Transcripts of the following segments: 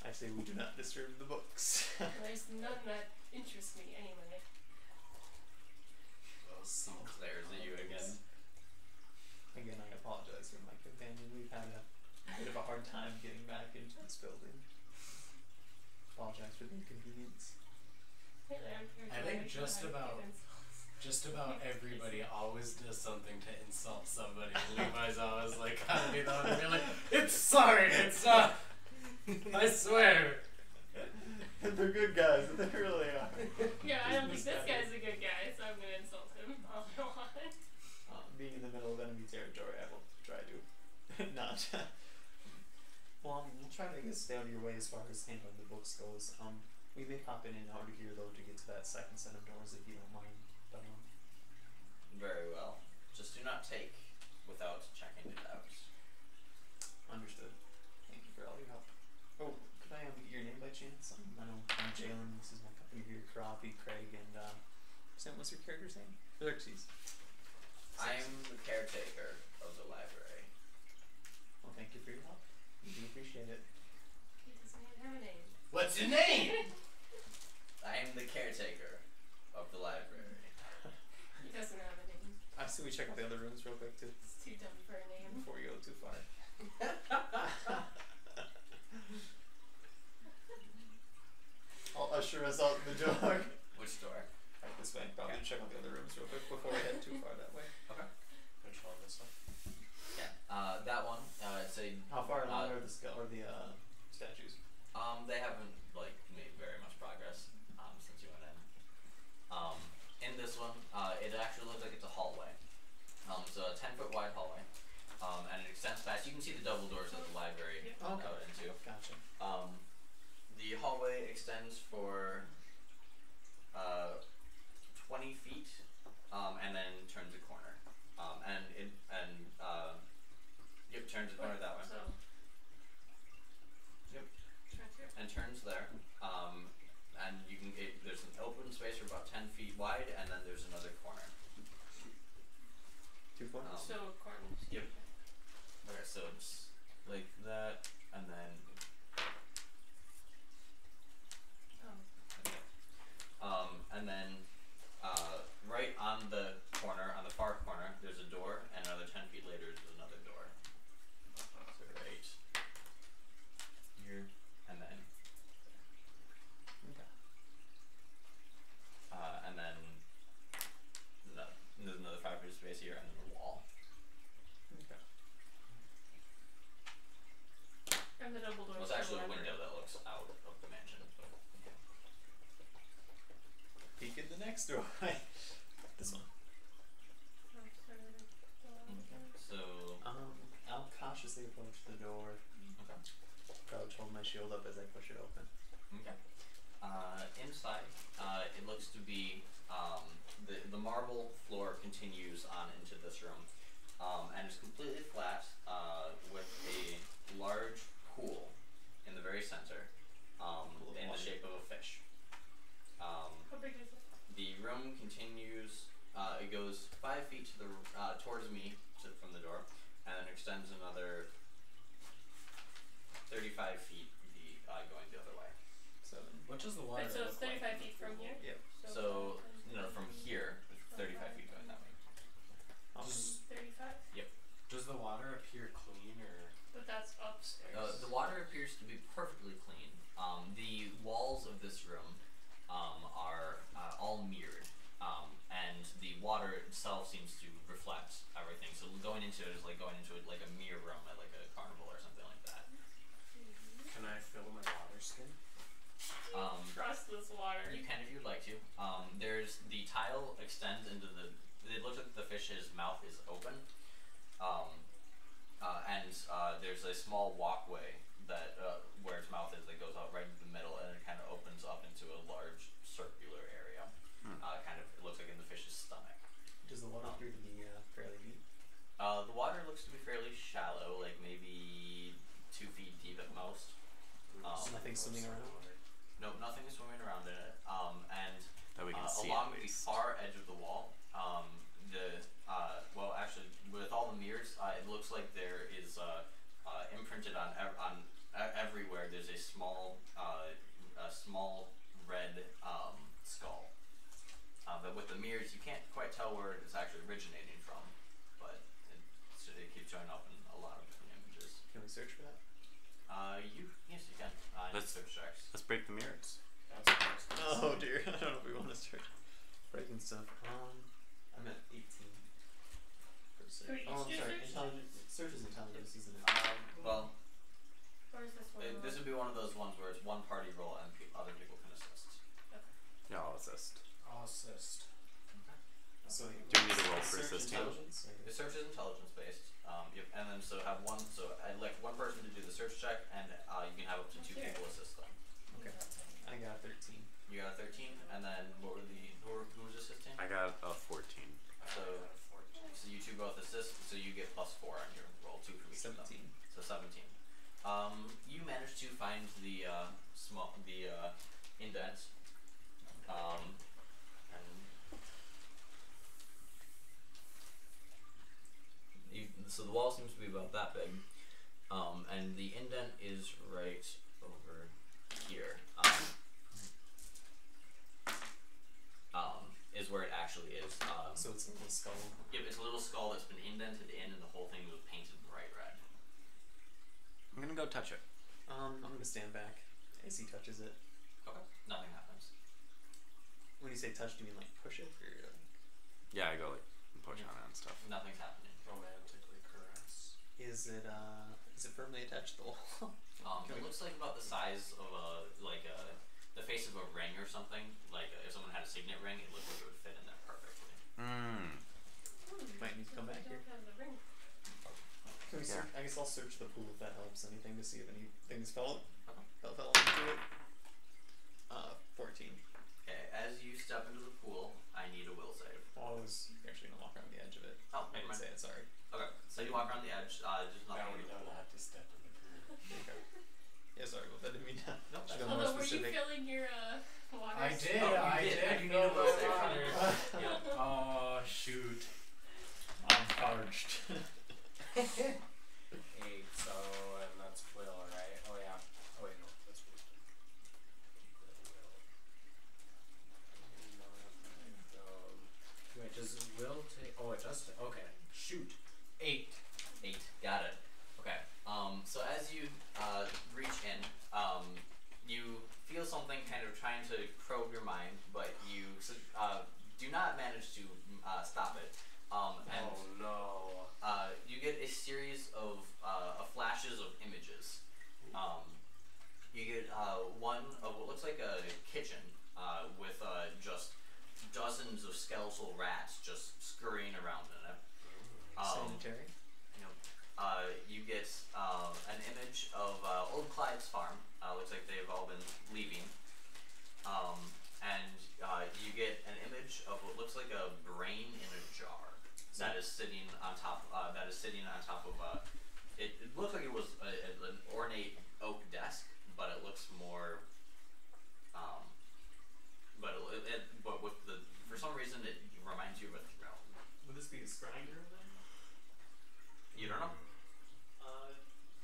I say we do not disturb the books. There's none that interest me anyway. Some glares at you again. Again, I apologize for my companion. We've had a bit of a hard time getting back into this building. Apologize for the inconvenience. I think just about everybody always does something to insult somebody. Levi's always like, gotta be the one to be like, it's sorry, it's not. I swear. They're good guys, they really are. Yeah, I don't think this guy's a good guy, so I'm gonna insult him. I'll go on. Being in the middle of enemy territory, I will try to not. Well, we'll try to, I guess, stay out of your way as far as handling the books goes. We may pop in and out of here though to get to that second set of doors if you don't mind. But, Very well. Just do not take without checking it out. Understood. Thank you for all your help. Oh, could I get your name by chance? I know I'm Jaylen. This is my company here, Kurave, Craig, and Sam. What's your character's name? Xerxes. I am the caretaker of the library. Well, thank you for your help. We do appreciate it. He doesn't even have a name. What's your name? I am the caretaker of the library. He doesn't have a name. I see we check out the other rooms real quick too. It's too dumb for a name. Before we go too far. I'll usher us out the door. Which door? Right this way. Probably check out the other rooms real quick before we head too far that way. Okay. Which one? This one? Yeah. That one. It's a. How far along are the statues? They haven't made very much progress since you went in. In this one, it actually looks like it's a hallway. It's a 10-foot wide hallway, and it extends past. You can see the double doors that the library out into. Gotcha. The hallway extends for 20 feet, and then turns a corner. Turns a corner that way. So. Yep. Right here. And turns there. And you can there's an open space for about 10 feet wide, and then there's another corner. 2 corners. So corners. Yep. Okay, so it's like that, and then. And then right on the corner, on the far corner, there's a door, and another 10 feet later there's another door. So right here, and then. Okay. And then there's another 5 feet of space here, and then a wall. Okay. And the double doors. Well, it's actually a window that looks out of the mansion. But, yeah. Peek at the next door. This one. So. I'll cautiously approach the door. Okay. Crouch, hold my shield up as I push it open. Okay. Inside, it looks to be the marble floor continues on into this room, and it's completely flat with a large pool in the very center, in the shape of a fish. How big is it? The room continues. It goes 5 feet to the towards me from the door, and then extends another 35 feet going the other way. So What does the water Wait, so it's look 35 like? feet from here? Yep. So from here, 35 feet going that way. 35? Does the water appear clean or? But that's upstairs. The water appears to be perfectly clean. The walls of this room are all mirrored, and the water itself seems to reflect everything. So going into it is like going into like a mirror room at like a carnival or something like that. Can I fill my water skin? Trust this water. You can if you'd like to. There's the tile extends into the. It looks like the fish's mouth is open, and there's a small walkway that where its mouth is that goes out right into the middle, and it kind of opens up into a large circular area. Kind of, it looks like in the fish's stomach. does the water appear to be fairly deep? The water looks to be fairly shallow, like maybe 2 feet deep at most. Nothing swimming around? No, nothing is swimming around in it. And That we can see along at the least. far edge of the wall, well, actually, with all the mirrors, it looks like there is imprinted on everywhere there's a small red skull. But with the mirrors, you can't quite tell where it's actually originating from, but it keeps showing up in a lot of different images. Can we search for that? Yes, you can. Let's search checks. Let's break the mirrors. Oh dear, I don't know if we want to start breaking stuff. I'm at 18. For search. Wait, Oh, I'm you sorry. search? Intelligence. Search is intelligence, isn't it? Well, Or is this one? this would be one of those ones where it's one party roll and other people can assist. Yeah, I'll assist. I'll assist. So Do we need to roll for search assisting? intelligence. The search is intelligence based. Yep, and then I'd like one person to do the search check, and you can have up to 2 people assist them. Okay. I got a 13. You got a 13, and then who was assisting? I got a 14. So you two both assist, so you get +4 on your roll, 2 for each of them. 17. So 17. You managed to find the indent. So the wall seems to be about that big, and the indent is right over here. Is where it actually is. So it's a little skull. Yep, it's a little skull that's been indented in, and the whole thing was painted bright red. I'm gonna go touch it. I'm gonna stand back as he touches it. Okay. Nothing happens. When you say touch, do you mean like push it or? Yeah, I go like push on it and stuff. Nothing's happening. Romantically caress. Is it firmly attached to the wall? It looks like about the size of the face of a ring or something. Like if someone had a signet ring, it looked like it would fit in there perfectly. Might need to come back here. Can we search? I guess I'll search the pool if that helps anything to see if anything's fell into it. 14. Okay, as you step into the pool, I need a will save. Well, I was actually gonna walk around the edge of it. Oh, I didn't say it. Sorry. Okay, so you walk around the edge. Just Now nothing. we don't have to step in the pool. Okay. Yeah, sorry. Well, that didn't mean that. Nope, Should that's go more Although, were you specific. filling your water? I did. Oh, you I did. did. I do need a will save from your. Yeah. Oh shoot! I'm parched. 8. So and that's will, right? Oh yeah. Oh wait, no, that's wisdom. Wait, does will take? Oh, it does. Okay. Shoot. 8. 8. Got it. Okay. So as you reach in, you feel something kind of trying to probe your mind, but you do not manage to stop it. And oh no. you get a series of flashes of images. You get one of what looks like a kitchen with just dozens of skeletal rats just scurrying around in it. Sanitary. You get an image of Old Clyde's farm. Looks like they've all been leaving. And you get an image of what looks like a brain in a jar that is sitting on top. Of it looks like it was an ornate oak desk, but it looks more. But with the for some reason it reminds you of a throne. Would this be a scrying room then? You don't know.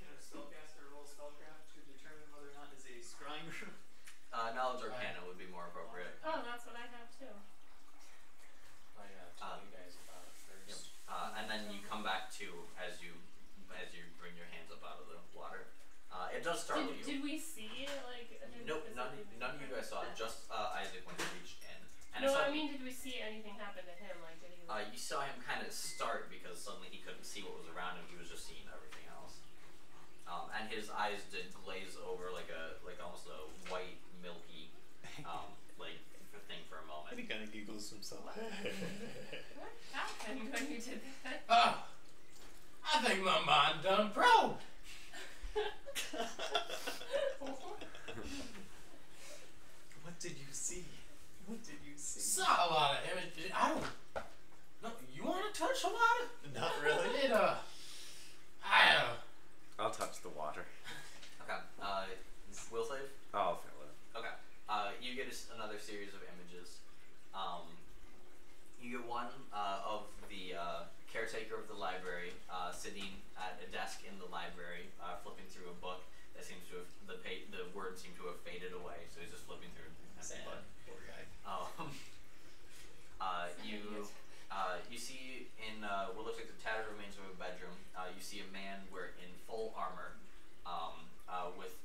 Can a spellcaster roll spellcraft to determine whether or not it's a scrying room? Knowledge Arcana would be more appropriate. Oh, that's what I have too. I gotta tell you guys about it first. And then you come back to as you bring your hands up out of the water. It does startle you. Did we see it? Like, Nope, none of you guys saw it. Just Isaac when he reached in. And no, I mean, did we see anything happen to him? Like, did he? You saw him kind of start because suddenly he couldn't see what was around him. He was just seeing everything else. And his eyes did glaze over like almost a white, milky, thing for a moment. And he kind of giggles to himself. What happened when you did that? Oh, I think my mind done probed. What did you see? What did you see? Saw a lot of images. I don't. No, you want to touch a lot of? Not really. I'll touch the water. Okay. Will save? I'll fail it. Okay. You get another series of images. You get one of the caretaker of the library sitting at a desk in the library, flipping through a book that it seems to have the words seem to have faded away. So he's just flipping through. Sad. Poor guy. You see in what looks like the tattered remains of a bedroom. You see a man in full armor, with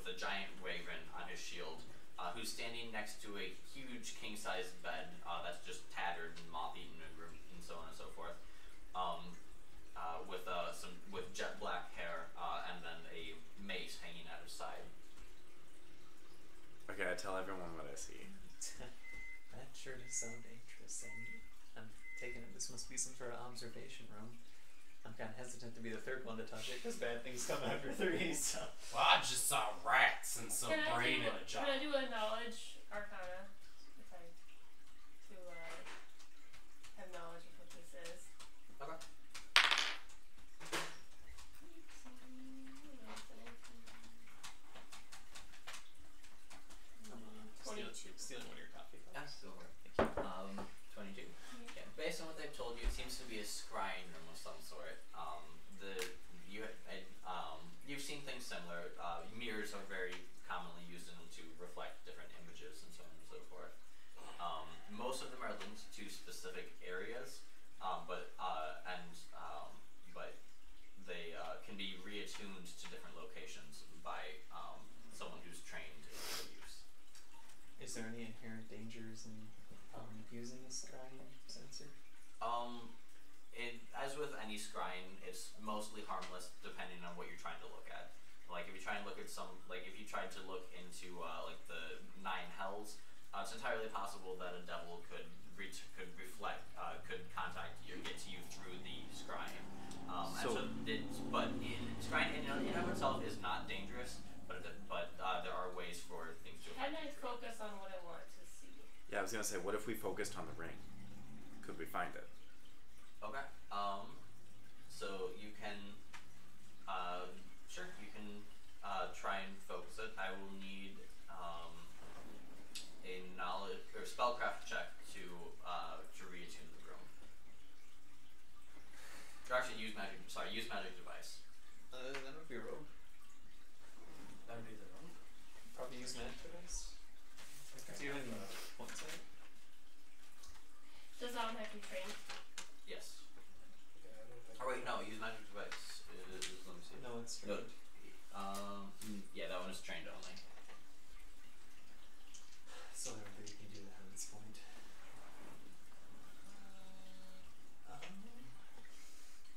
a giant raven on his shield, who's standing next to a huge king-sized bed that's just tattered and moth-eaten and so on and so forth. With jet black hair and then a mace hanging at his side. Okay, I tell everyone what I see. That sure does sound interesting. I'm taking it this must be some sort of observation room. I'm kind of hesitant to be the third one to touch it because bad things come after 3. So. Well, I just saw rats and some brain in a jar. Can I do a knowledge arcana? If I have knowledge of what this is. Okay. Stealing one of your coffee cups. Yeah, still work. Thank you. 22. Yeah. Based on what they've told you, it seems to be a scrying room of some sort. You've seen things similar. Mirrors are very commonly used in them to reflect different images and so on and so forth. Most of them are linked to specific areas, but they can be reattuned to different locations by someone who's trained in their use. Is there any inherent dangers in using a scrying sensor? As with any scrying, it's mostly harmless depending on what you're trying to look at. Like if you try and look at if you tried to look into like the 9 hells, it's entirely possible that a devil could contact you or get to you through the scrying. But scrying in and of itself is not dangerous, but there are ways for things to affect you. Can I focus on what I want to see? Yeah, I was gonna say, what if we focused on the ring? Could we find it? Okay. So you can, sure, you can try and focus it. I will need a knowledge or spellcraft check to reattune the room. Or actually, use magic device. That would be a rogue. That would be the room. Probably use magic device. Do you even want to? Does that one have to be trained? Yes. Yeah, I don't think. Oh wait, no. Use magic device is. Let me see. No, it's trained. Yeah, that one is trained only. So I don't think you can do that at this point.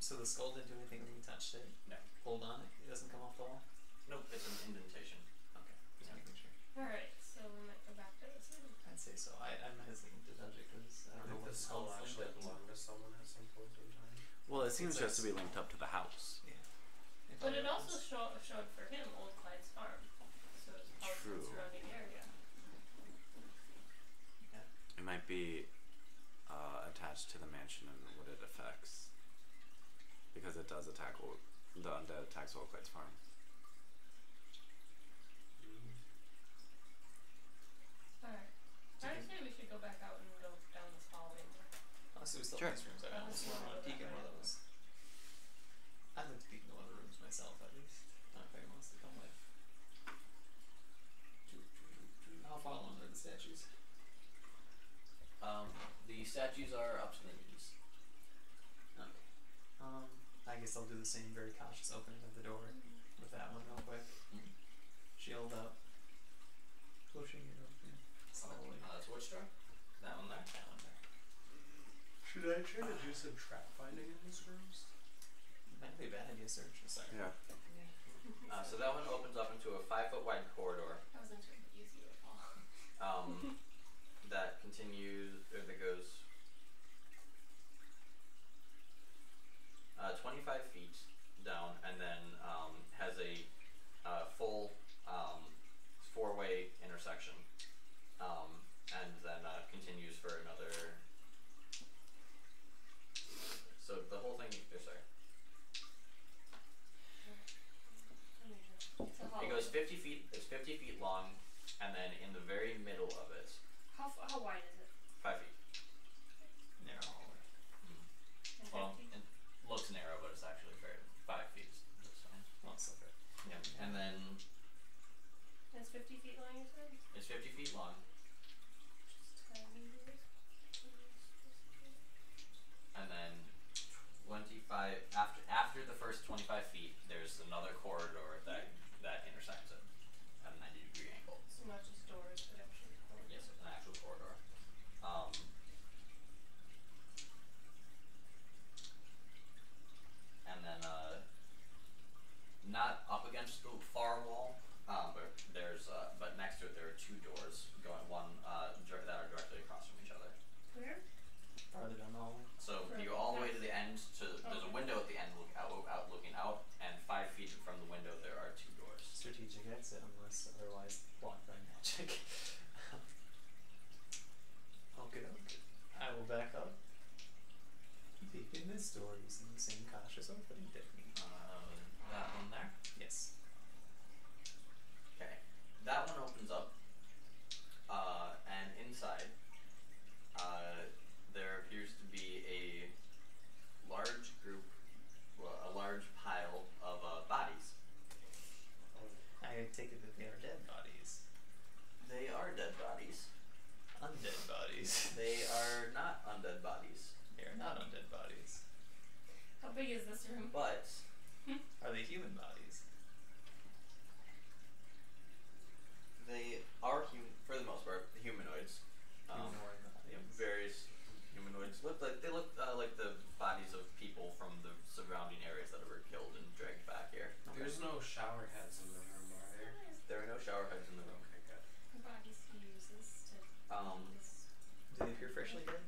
So the skull didn't do anything when you touched it? No. Hold on it? It doesn't come off the wall? Nope, it's an indentation. Okay, just making sure. Alright, so we might go back to this one. I'd say so. I'm hesitant to touch it because I don't know what the skull skull's actually linked belonged to someone at some point in time. Well, it seems It's just to be linked up to the house. Yeah. If But I it also remember. showed for him Old Clyde's farm. So it's also True. the surrounding area. Yeah. It might be attached to the mansion and what it affects. Because it does attack the undead attacks Old Clyde's farm. Alright. I'd say we should go back out and go down this hallway more. Honestly, we still Sure. have these rooms. I almost want to peek in one of those. I'd like to peek into one of the rooms myself, at least. Not if anyone wants to come with. How far along are the statues? The statues are up to the knees. Okay. I guess I'll do the same very cautious opening of the door with that one real quick. Mm-hmm. Shield up. Pushing it open. Slowly. That's which door? That one there. That one there. Should I try to do some trap finding in these rooms? Might be a bad idea, Sorry. Yeah. So that one opens up into a 5-foot wide corridor. That was actually easy to fall. That continues, or that goes 25 feet down, and then has a full 4-way intersection, and then continues for another. So the whole thing. Sorry. It's a hallway. It goes 50 feet. It's 50 feet long, and then in the very middle of it, How wide is it? 5 feet. Narrow hallway. And Well, 50? it looks narrow, but it's actually fair. 5 feet. That's fine. Well, it's still good. Yeah. And then after the first 25 feet, there's another corridor that intersects it at a 90-degree angle. So not just doors, but actually corridors. Yes, an actual corridor. And then not up against the far wall, but next to it there are two doors that are directly across from each other. Where? Farther down the hallway. So if you go all the way to the end, there's a window at the end looking out, and 5 feet from the window there are two doors. Strategic exit unless otherwise blocked by magic. Okay. I will back up. Peek in this door using the same cautious opening technique. That one there? Yes. Okay. That one opens up, and inside, there appears to be a large pile of bodies. I take it that they are dead bodies. They are dead bodies. Undead bodies. They are not undead bodies. They are not undead bodies. How big is this room? But Are they human bodies? they are for the most part, humanoids. Humanoid bodies. Various humanoids look like the bodies of people from the surrounding areas that were killed and dragged back here. Okay. There's no shower heads in the room, are there? There are no shower heads in the room. Okay, good. The bodies he uses to Do they appear freshly dead?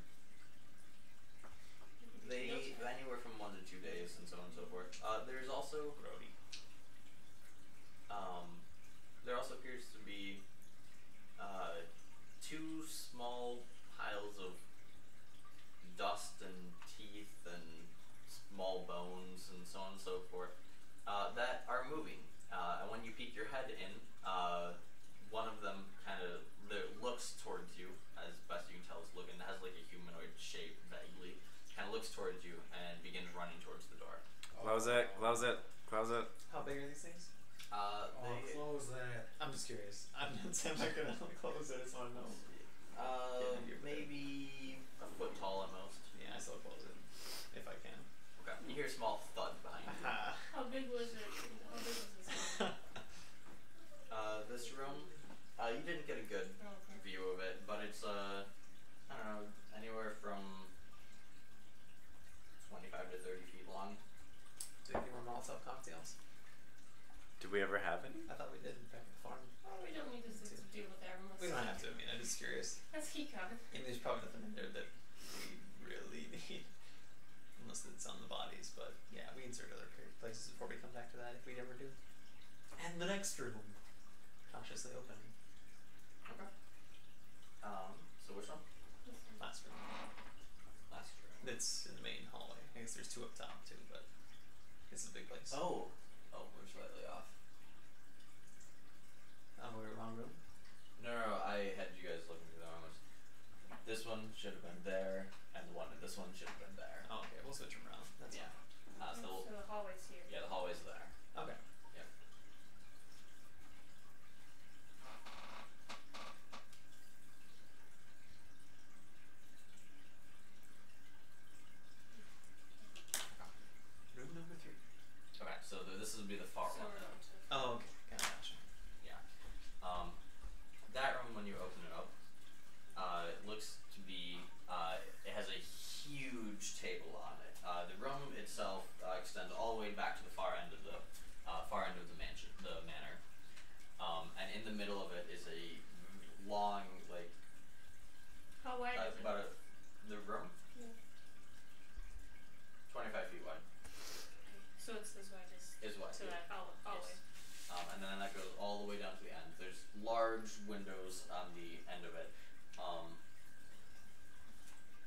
They anywhere from 1 to 2 days and so on and so forth. There's also Grody. there also appears to be two small piles of dust and teeth and small bones and so on and so forth that are moving. And when you peek your head in, one of them looks towards you, as best you can tell. It's looking, has like a humanoid shape vaguely. Kind of looks towards you and begins running towards the door. Close it. Close it. Close it. How big are these things? Close that. I'm just curious. I'm not saying I'm gonna close it. I just want to know. Maybe a foot tall at most. Yeah, I still close it if I can. Okay. You hear a small thud behind you. How big was it? How big was this room? This room, you didn't get a good view of it, but it's I don't know, anywhere from 25 to 30 feet long. Do you more Molotov cocktails? Did we ever have any? I thought we did back at the farm. Oh, we don't need to deal with that unless We don't have to. I mean, I'm just curious. Let's keep going. I mean, there's probably nothing in there that we really need, unless it's on the bodies. But yeah, we can search other places before we come back to that if we ever do. And the next room, cautiously opening. Okay. So which one? Last room. Last room. That's in the main hallway. I guess there's two up top too, but it's a big place. Oh, we're slightly off. We're wrong room. No, I had you guys looking through the wrong ones. This one should have been there, and the one in this one should have been there. Oh, okay, we'll switch them around. That's Yeah. So the hallway's here. Yeah, the hallway's there. fine. Okay. Yep. Room number 3. Okay, so this would be the far So one. we're then. on to Oh, okay. Gotcha. Yeah. That room, when you open it up, it looks to be, it has a huge table on it. The room itself extends all the way back to the far end of the manor. And in the middle of it is a long, like, how wide is it? the room, Yeah. 25 feet wide, So it's this wide, just is wide. to that hallway. And then that goes all the way down to the end. There's large windows on the end of it.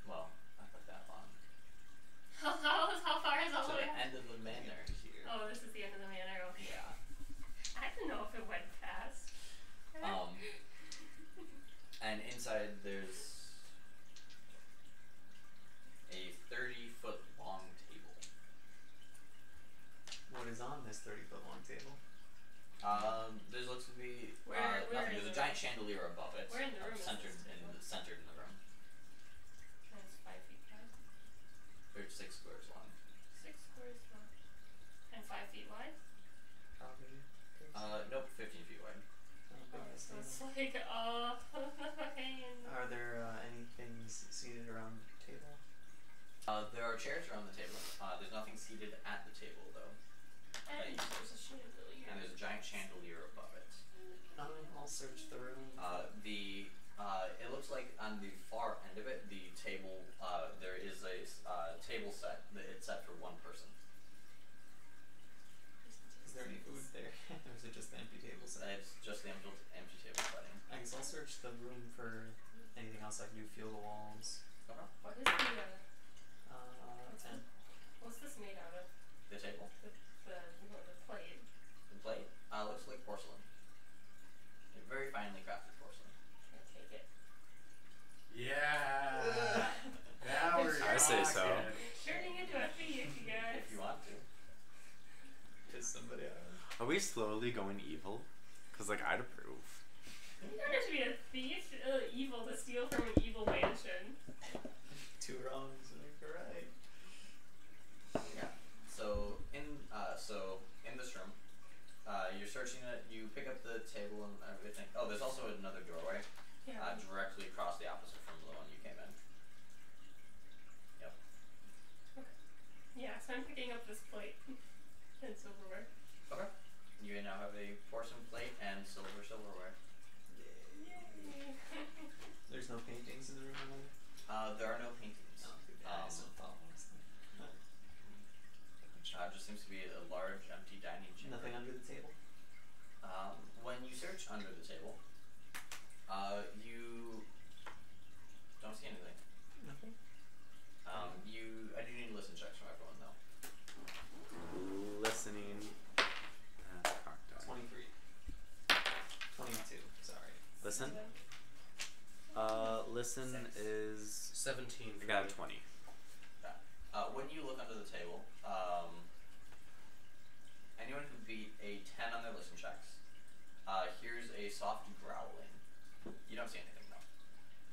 Well, not quite that long. How far is all To the way? the end of the manor. Oh, this is the end of the manor. Okay. Yeah. I didn't know if it went past. And inside there's a 30-foot long table. What is on this 30-foot long table? There looks to be Where nothing. is There's a it? giant chandelier above it. Where in the room is centered this in table? centered in the room. And it's 5 feet wide. There's 6 squares long. 6 squares big this So it's table? like, Are there any things seated around the table? There are chairs around the table. There's nothing seated at the table though. And there's a chandelier. And there's a giant chandelier above it. I'll search the room. It looks like on the far end of it, the table, there is a table set. It's set for one person. Is there any food there? Or is it just the empty table set? It's just the empty table setting. I guess I'll search the room for anything else I can do. Feel the walls. Okay. What is the, 10. what's this made out of? The table. The plate. The plate looks like porcelain. Very finely crafted porcelain. Can I take it? Yeah. Now we're I say so. Turning into a thief, you guys. If you want to. Is somebody out? Are we slowly going evil? Cause like I'd approve. You don't have to be a thief, evil to steal from an evil mansion. 2 wrongs make a right. Yeah. So in this room, you're searching it. You pick up the table and everything. Oh, there's also another doorway directly across the opposite from the one you came in. Yep. Okay. Yeah, so I'm picking up this plate and silverware. Okay. You now have a porcelain plate and silverware. Yay! There's no paintings in the room either? There are no paintings. No, good guys. Just seems to be a large empty dining chamber. Nothing under the table? When you search under the table, you don't see anything. Nothing? I do need listen checks from everyone though. Listening. 23. 22, sorry. Listen. Listen 6. is 17. I got a 20. When you look under the table, anyone who beat a 10 on their listen checks, here's a soft growling. You don't see anything though.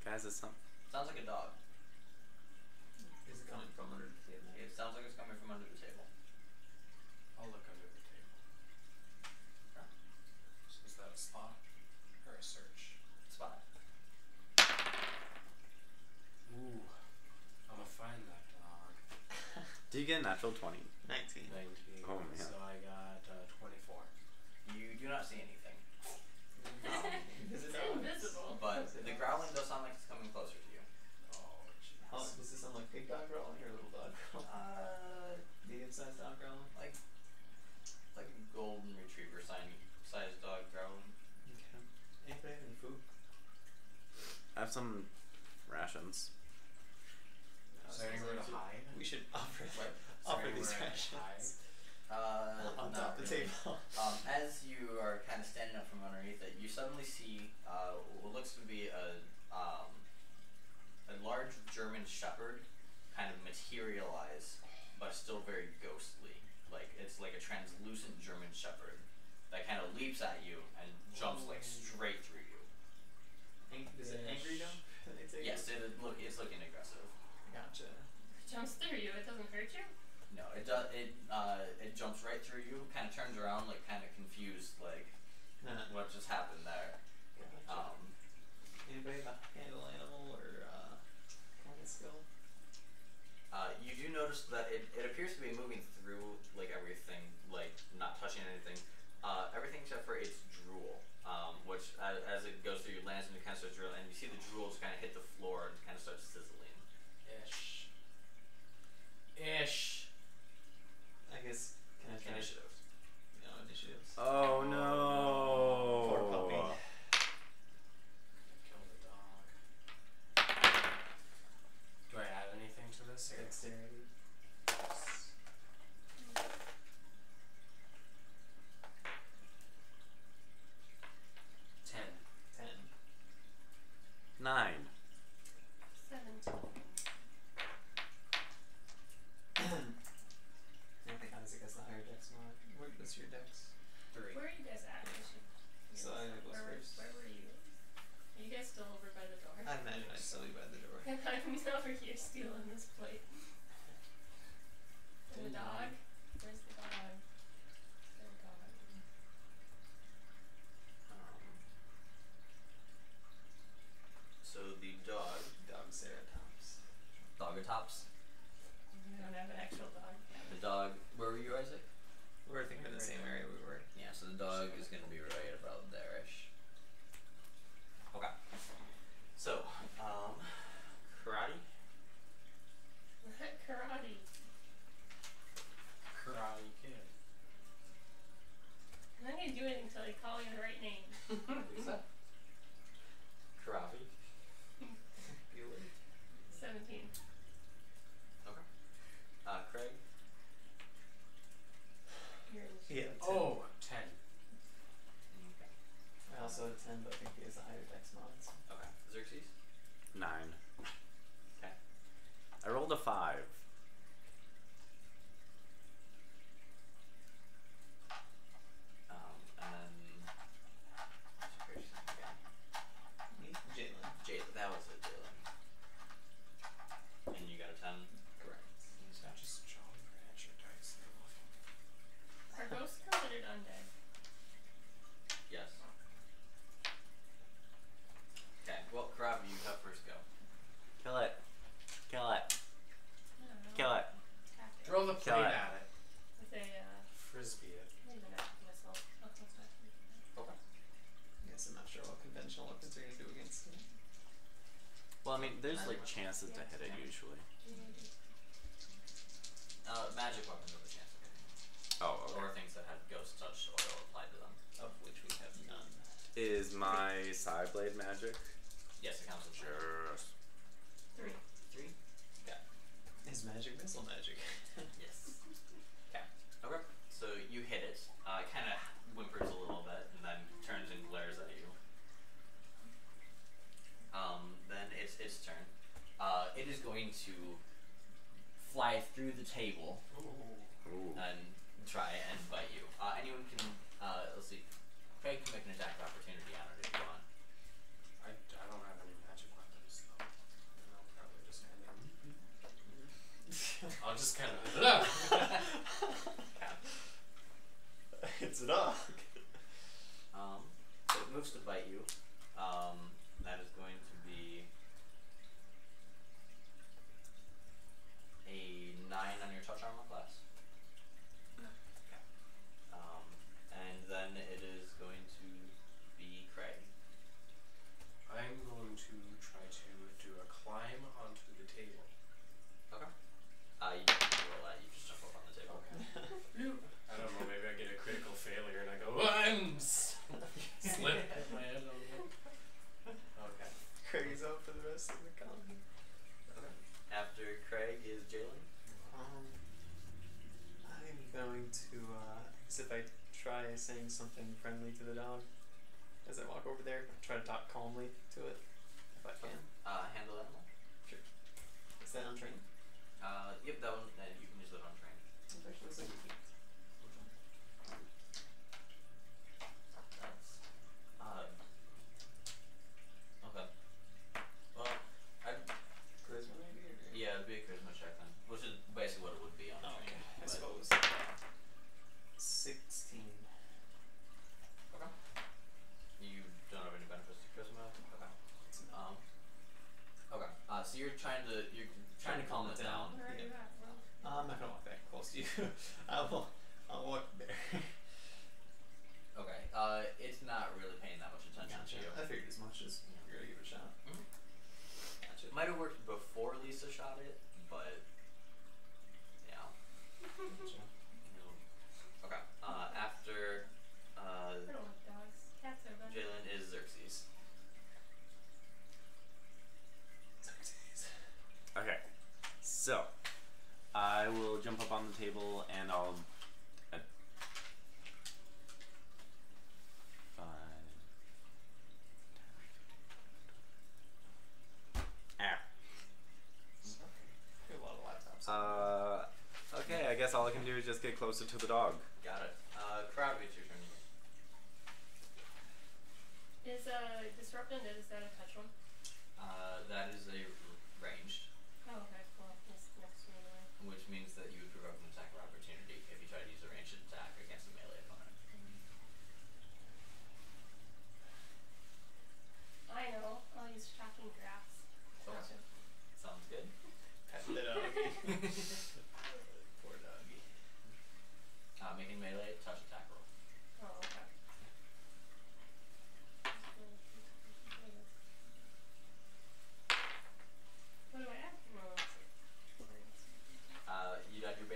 Guys, it's some. Sounds like a dog. Is it coming from under the table? It sounds like it's coming from under the table. I'll look under the table. Okay. So is that a spot or a search? Spot. Ooh. I'm gonna find that dog. Do you get a natural 20? 19. 19. Oh, man. So I got 24. You do not see anything. Is it It's invisible. But the growling does sound like it's coming closer to you. Oh, jeez. Does this sound like big dog growling or little dog growling? Medium-sized dog growling? Like a golden retriever sized dog growling. Okay. Anybody have any food? I have some rations. Is there anywhere to hide? We should offer What? offer Is there these anywhere to hide? rations. On Not top of the really. table. As you are kind of standing up from underneath it, you suddenly see what looks to be a large German Shepherd kind of materialize, but still very ghostly. Like it's like a translucent German Shepherd that kind of leaps at you and jumps like straight through you. Is it angry jump? Yes, it's looking aggressive. Gotcha. It jumps through you, it doesn't hurt you? No, it does. It jumps right through you. Kind of turns around, like kind of confused, like what just happened there. Gotcha. Anybody have a handle animal or combat skill? You do notice that it appears to be moving through like everything, like not touching anything. Everything except for its drool, which as it goes through, lands and it kind of starts drilling, and you see the drool just kind of hit the floor and kind of starts sizzling. Ish. I guess. Can I try? Initiative. No, initiatives. Oh no! Poor puppy. Kill the dog. Do I add anything to this here? Dexterity. 10. 9. 17. I think Isaac has the higher dex mod. What's your dex? 3. Where are you guys at? So I goes first. Where were you? Are you guys still over by the door? I imagine I'd still be by the door. I'm over here stealing this plate. And the dog? Where's the dog? Is there a dog? frisbee it. Maybe not missile. That's not Okay. I guess I'm not sure what conventional weapons are gonna do against it. Well, I mean, there's like chances to hit it usually. Magic weapons have a chance of hitting. Oh, okay. Or things that have ghost touch oil applied to them. Of which we have none. Is my side blade magic? Yes, it counts as magic. Sure. 3. Okay. Is magic missile magic? Yes. Okay. Okay. So you hit it. It kind of whimpers a little bit and then turns and glares at you. Then it's its turn. It is going to fly through the table Ooh. and try and bite you. Anyone can. Let's see. Craig can make an attack of opportunity on it if you want. I don't have any magic weapons, so I'll probably just kind of. I'll just kind of. It's a dog. So it moves to bite you. That is going to be a 9 on your touch armor class. Okay. And then it is going to be Craig. I'm going to try to do a climb onto the table. Okay. You don't have to roll that. You just jump up on the table. Okay. I don't know. Maybe I get a critical failure and I go, I'm slip hit my head on it. Okay. Craig's out for the rest of the colony. Okay. After Craig is Jaylen. I'm going to, as if I try saying something friendly to the dog, as I walk over there, try to talk calmly to it, if I can. Handle animal. Sure. Is that on train? Yep, that one. You can use that on train. It actually looks like you can't. That's odd. Okay. Well, Charisma maybe? Or? yeah, it'd be a charisma check then, which is basically what it would be on Oh, train. okay. I but- suppose. 16. Okay. You don't have any benefits to charisma. Okay. Okay. So you're trying to calm it down. Where are you at? Well, I'm not gonna walk that close to you. I'll walk there. Okay. It's not really paying that much attention to you. I figured as much as you're gonna give it a shot. Gotcha. It might have worked before Lisa shot it, but yeah. Gotcha. Okay. After I don't like dogs. Cats are better. Jaylen is Xerxes. Okay. So, I will jump up on the table and I'll. Got a lot of laptops. Okay, I guess all I can do is just get closer to the dog. Got it. Kurave, it's your turn again. Is disrupted? Is that a touch one? That is a ranged, Oh, okay. Well, it's next to me anyway. which means that you would provoke an attack of opportunity if you try to use a ranged attack against a melee opponent. I know. I'll use shocking graphs. Okay. Sounds good. Pet the doggy. Poor doggy. Making melee touch attack roll. Oh, okay. What do I have? No, let's see. You'd add your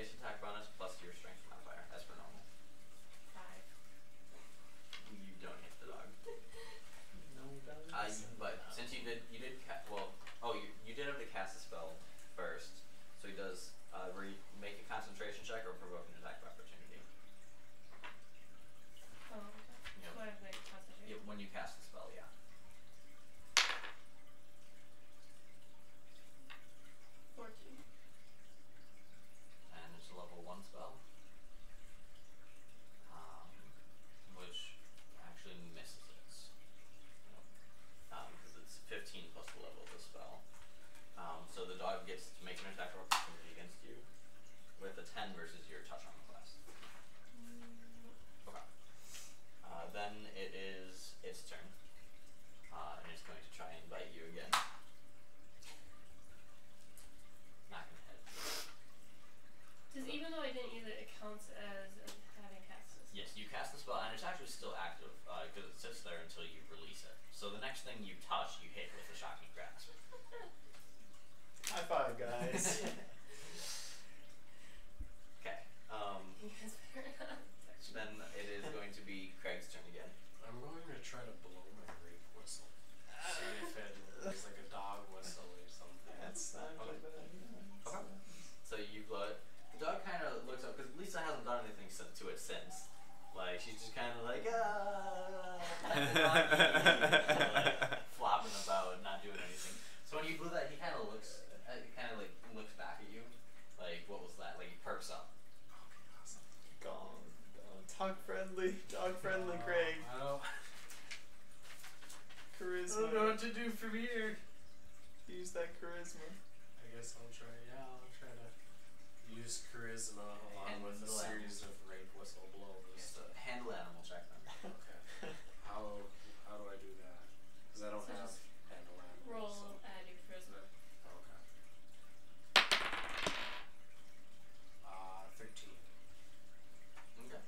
is. Okay. You guys better not. Then it is going to be Craig's turn again. I'm going to try to blow my rape whistle. See if it looks like a dog whistle or something. That's not really bad idea. Okay. So you blow it. The dog kind of looks up because Lisa hasn't done anything to it since. Like she's just kind of like like flopping about, not doing anything. So when you blew that, he kind of looks back at you. Like what was that? Like he perks up. Okay, awesome. Gone. Dog friendly, Craig. I don't Charisma. know what to do from here. Use that charisma. I guess I'll try. Yeah, I'll try to use charisma along And with a the series of rape whistle blows. Handle animal check then. Okay. How do I do that? Because I don't So have just handle animals. Roll So. add your charisma. Okay. 13. Okay.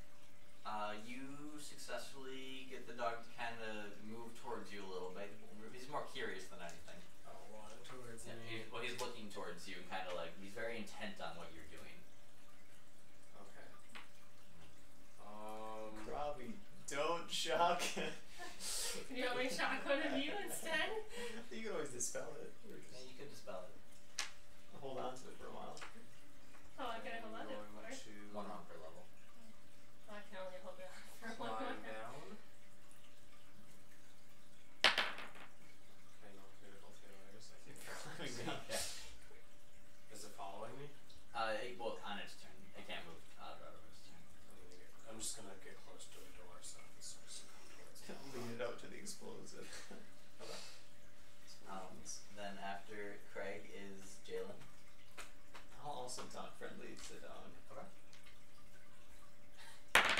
You successfully get the dog to kind of move towards you a little bit. He's more curious than anything. Oh, water towards Yeah, me. he's looking towards you, kind of like he's very intent on what you're doing. Okay. Kurave, don't shock. You want me to shock one of you instead? You can always dispel it. Or Yeah, just you could dispel it. hold on to it for a while. How long can I hold on to it for? Going to 1 round per level. Oh, I can only hold it on for one more. climb down. Okay, no critical failures. I think. Climbing down. Yeah. Is it following me? Well, on its turn, it can't move out of its turn. I'm just gonna get close to the door so it starts to come towards me. Lead it out to the explosive. Okay. Then after Craig is Jaylen. I'll also talk friendly to the dog. Okay.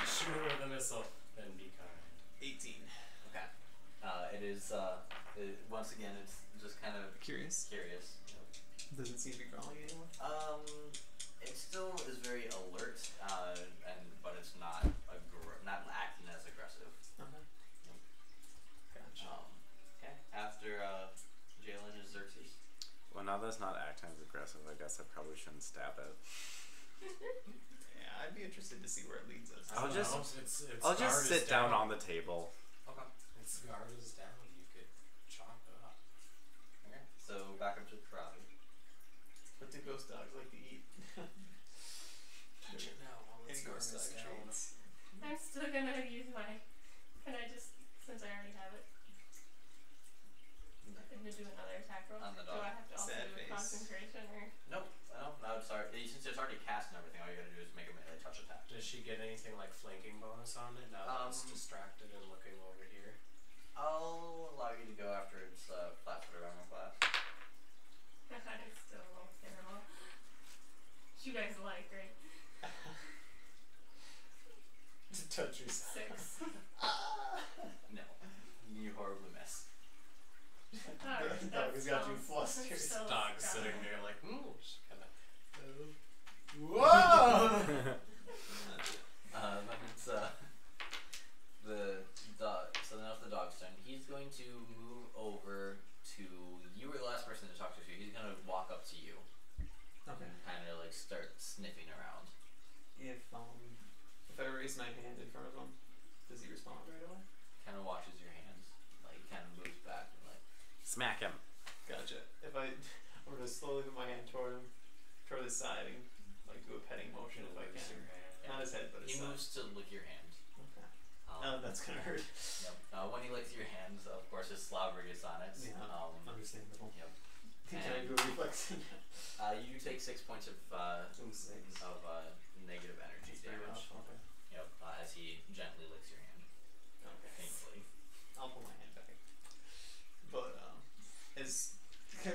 Shoot her with a missile, then be kind. 18. Okay. It is once again it's just kind of Curious. curious. Doesn't seem to be growling anymore. It still is very alert, but it's not not acting as aggressive. Okay. Gotcha. Okay. After Jaylen is Xerxes. Well, now that's not acting as aggressive, I guess I probably shouldn't stab it. Yeah, I'd be interested to see where it leads us. I'll I don't just- know, it's I'll guard just is sit down on the table. Okay. Its guard is down. You could chop it up. Okay. So back up to Kurave. What do ghost dogs like to eat? Touch it now while Any its guard ghost is dog down. treats? I'm still gonna use my. Can I just, since I already have it, I'm gonna do another attack roll? On the Do dog. I have to also Sad do a face. concentration or? Nope. No, it's already, since it's already cast and everything, all you gotta do is make a melee touch attack. Does she get anything like flanking bonus on it now that it's distracted and looking over here? I'll allow you to go after its flat-footed armor class. I still roll terrible. You guys like, right? To touch yourself. 6. No. You horribly miss. Alright, The dog that's has got you still- flustered. that's still Dog's strong. sitting there like, just kinda. Whoa! It's the dog. So now it's the dog's turn. He's going to move over to. You were the last person to talk to. He's gonna walk up to you Okay. and kind of like start sniffing around. If I raise my hand in front of him, does he respond right away? Kind of watches your hands. Like kind of moves back and like. Smack him. Gotcha. If I'm gonna slowly put my hand toward him, toward his side, and like do a petting motion if I can. Not his head, but his He side. moves to lick your hand. Okay. Oh, that's gonna hurt. Yep. When he licks your hands, of course, his slobber gets on it. Yeah. Understandable. Yep. Can I do a reflex? You take 6 points of negative energy That's fair damage. enough. Okay. Yep. As he gently licks your hand, Okay. painfully. I'll pull my hand back. But as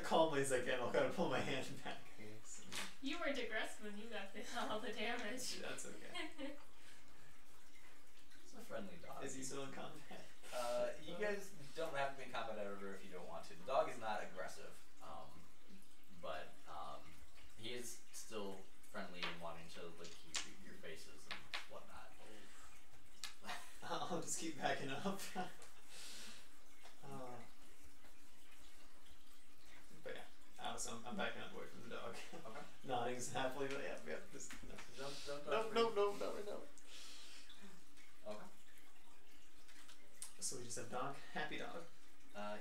calmly as I can, I'll kind of pull my hand back. I guess. You weren't aggressive when you got all the damage. That's okay. It's a friendly dog. Is he still in combat? You guys don't have to be in combat ever if you don't want to. The dog is not aggressive, but he is still friendly and wanting to lick your faces and whatnot. I'll just keep backing up. But yeah, so I'm backing up away from the dog. Okay. just have dog. Happy dog.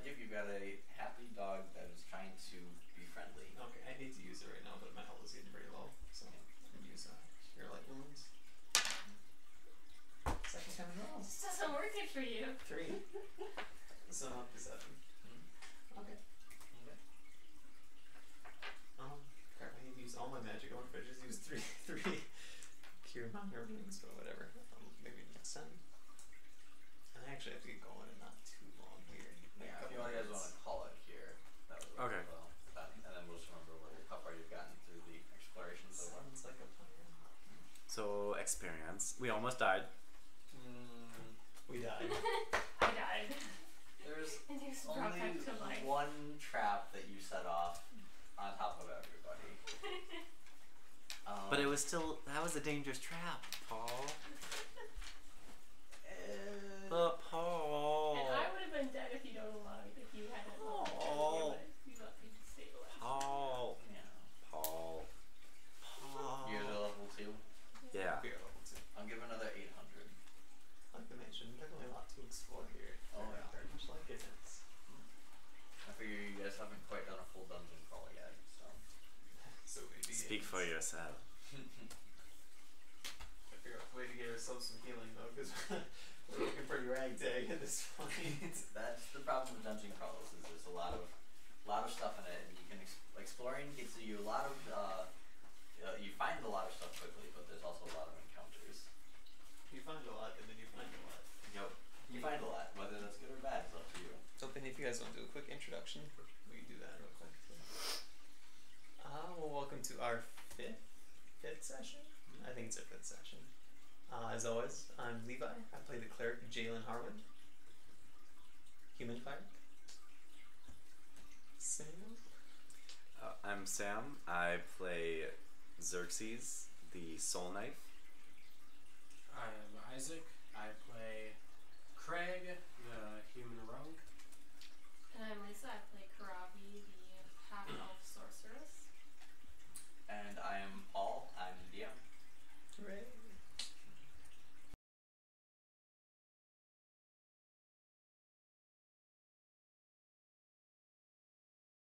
If you've got a happy dog that is trying to be friendly. Okay, I hate to use it right now, but my health is getting very low, so I'm gonna use Cure Light Wounds. Second time in a row. This doesn't work it for you. 3. So I'm up to 7. Okay. Crap, I need to use all my magic. I wonder if I just use 3 Cure Minor Wounds, but whatever. Maybe next time. And I actually have to get going and not too long here. Yeah, if you guys want to call it here, that would work Okay. well. And then we'll just remember how far you've gotten through the exploration so far. Sounds like a plan. So experience. We almost died. We died. I died. There's And you was brought only back to life. one trap that you set off on top of everybody. But it was still, that was a dangerous trap, Paul. But Paul. And I would have been dead if you don't allow it, if you hadn't allowed Paul. me. You let me stay alive. Paul. Yeah. Paul. You're the level 2. Yeah. We are level 2. I'll give another 800. Like the mansion, definitely a lot to explore here. Oh, yeah. Very much like it is. I figure you guys haven't quite done a full dungeon crawl yet, so. So we begin. Speak for yourself. I figure out a way to get ourselves some healing though, because we're looking pretty ragtag at this point. That's the problem with dungeon crawls, is there's a lot of stuff in it, and you can exploring gets you a lot of you find a lot of stuff quickly, but there's also a lot of encounters. You find a lot, and then you find a lot. Yep. You find a lot, whether that's good or bad is up to you. So then if you guys want to do a quick introduction, we can do that real quick. Well, welcome to our fifth session? I think it's our 5th session. As always, I'm Levi. I play the Cleric Jaylen Harwind. Human Cleric. Sam. I'm Sam. I play Xerxes, the Soul Knife. I am Isaac. I play Craig,